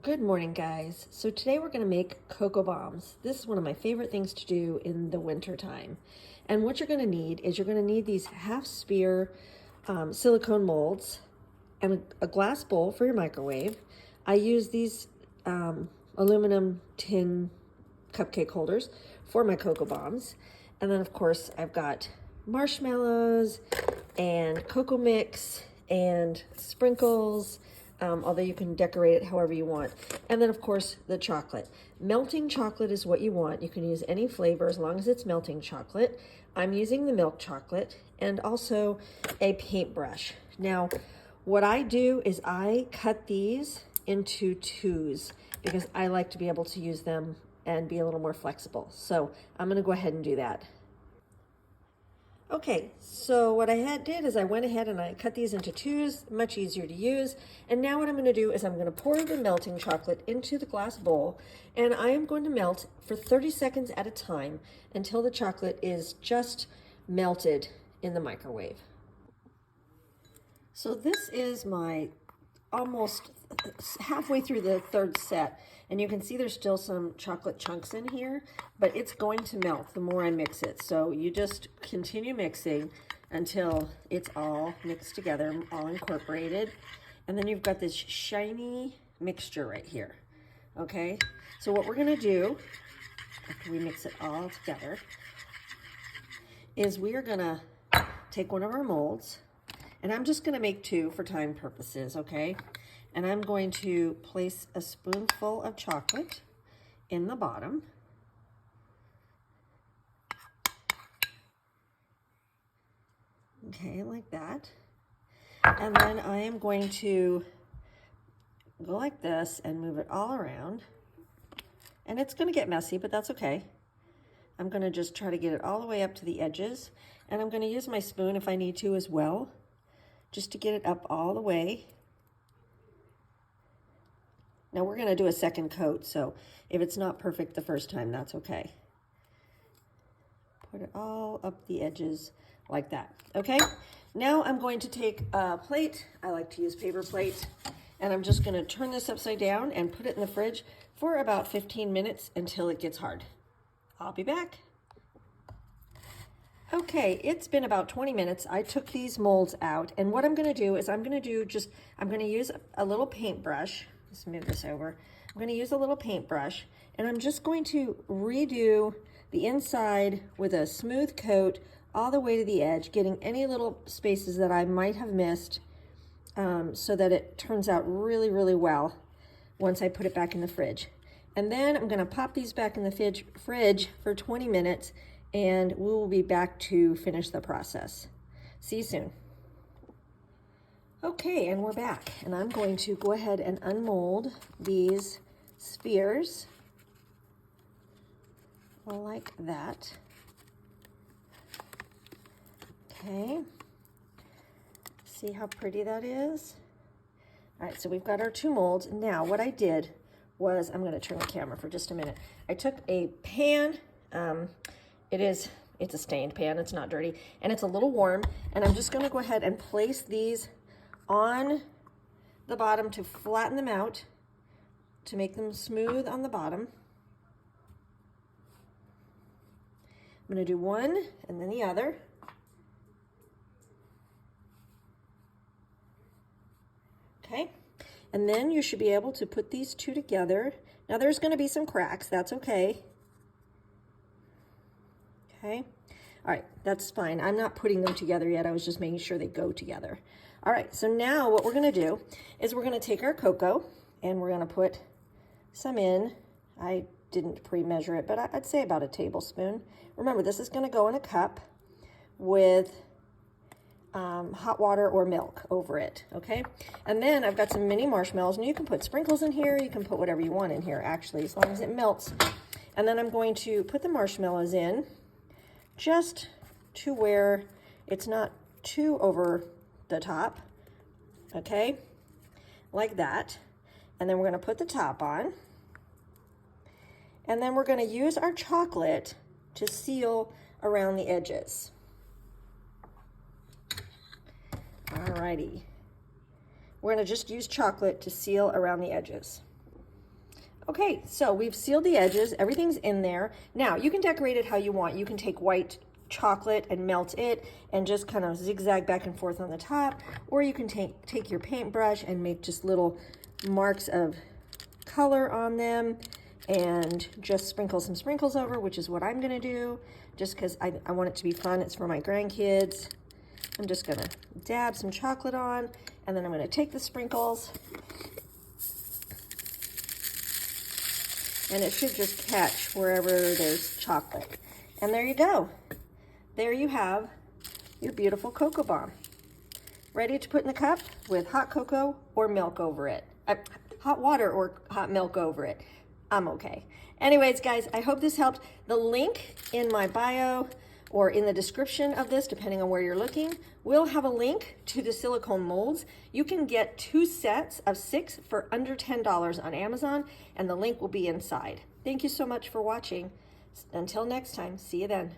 Good morning, guys. So today we're going to make cocoa bombs. This is one of my favorite things to do in the winter time. And what you're going to need is you're going to need these half sphere silicone molds and a glass bowl for your microwave. I use these aluminum tin cupcake holders for my cocoa bombs. And then of course I've got marshmallows and cocoa mix and sprinkles, although you can decorate it however you want. And then of course the chocolate. Melting chocolate is what you want. You can use any flavor as long as it's melting chocolate. I'm using the milk chocolate and also a paintbrush. Now, what I do is I cut these into twos because I like to be able to use them and be a little more flexible. So I'm gonna go ahead and do that. Okay, so what I did is I went ahead and I cut these into twos, much easier to use. And now what I'm gonna do is I'm gonna pour the melting chocolate into the glass bowl, and I am going to melt for 30 seconds at a time until the chocolate is just melted in the microwave. So this is my almost halfway through the third set, and you can see there's still some chocolate chunks in here, but it's going to melt the more I mix it. So you just continue mixing until it's all mixed together, all incorporated, and then you've got this shiny mixture right here. Okay, so what we're gonna do after we mix it all together is we are gonna take one of our molds, and I'm just gonna make two for time purposes, okay? And I'm going to place a spoonful of chocolate in the bottom. Okay, like that. And then I am going to go like this and move it all around. And it's gonna get messy, but that's okay. I'm gonna just try to get it all the way up to the edges. And I'm gonna use my spoon if I need to as well, just to get it up all the way. Now we're gonna do a second coat, so if it's not perfect the first time, that's okay. Put it all up the edges like that, okay? Now I'm going to take a plate. I like to use paper plates, and I'm just gonna turn this upside down and put it in the fridge for about 15 minutes until it gets hard. I'll be back. Okay, it's been about 20 minutes. I took these molds out, and what I'm gonna do is I'm gonna use a little paintbrush. Let's move this over. I'm gonna use a little paintbrush, and I'm just going to redo the inside with a smooth coat all the way to the edge, getting any little spaces that I might have missed, so that it turns out really, really well once I put it back in the fridge. And then I'm gonna pop these back in the fridge for 20 minutes, and we will be back to finish the process. See you soon. Okay, and we're back, and I'm going to go ahead and unmold these spheres like that. Okay, see how pretty that is? All right, so we've got our two molds. Now what I did was, I'm gonna turn the camera for just a minute. I took a pan, it's a stained pan, it's not dirty, and it's a little warm, and I'm just gonna go ahead and place these on the bottom to flatten them out, to make them smooth on the bottom. I'm gonna do one and then the other. Okay, and then you should be able to put these two together. Now there's gonna be some cracks, that's okay. Okay, all right, that's fine. I'm not putting them together yet, I was just making sure they go together. All right, so now what we're gonna do is we're gonna take our cocoa and we're gonna put some in. I didn't pre-measure it, but I'd say about a tablespoon. Remember, this is gonna go in a cup with hot water or milk over it, okay? And then I've got some mini marshmallows, and you can put sprinkles in here, you can put whatever you want in here, actually, as long as it melts. And then I'm going to put the marshmallows in just to where it's not too over the top, okay, like that. And then we're gonna put the top on, and then we're gonna use our chocolate to seal around the edges. Alrighty, we're gonna just use chocolate to seal around the edges. Okay, so we've sealed the edges. Everything's in there. Now, you can decorate it how you want. You can take white chocolate and melt it and just kind of zigzag back and forth on the top, or you can take your paintbrush and make just little marks of color on them and just sprinkle some sprinkles over, which is what I'm gonna do, just because I want it to be fun. It's for my grandkids. I'm just gonna dab some chocolate on, and then I'm gonna take the sprinkles, and it should just catch wherever there's chocolate. And there you go. There you have your beautiful cocoa bomb, ready to put in the cup with hot cocoa or milk over it. Hot water or hot milk over it. I'm okay. Anyways, guys, I hope this helped. The link in my bio or in the description of this, depending on where you're looking, will have a link to the silicone molds. You can get 2 sets of 6 for under $10 on Amazon, and the link will be inside. Thank you so much for watching. Until next time, see you then.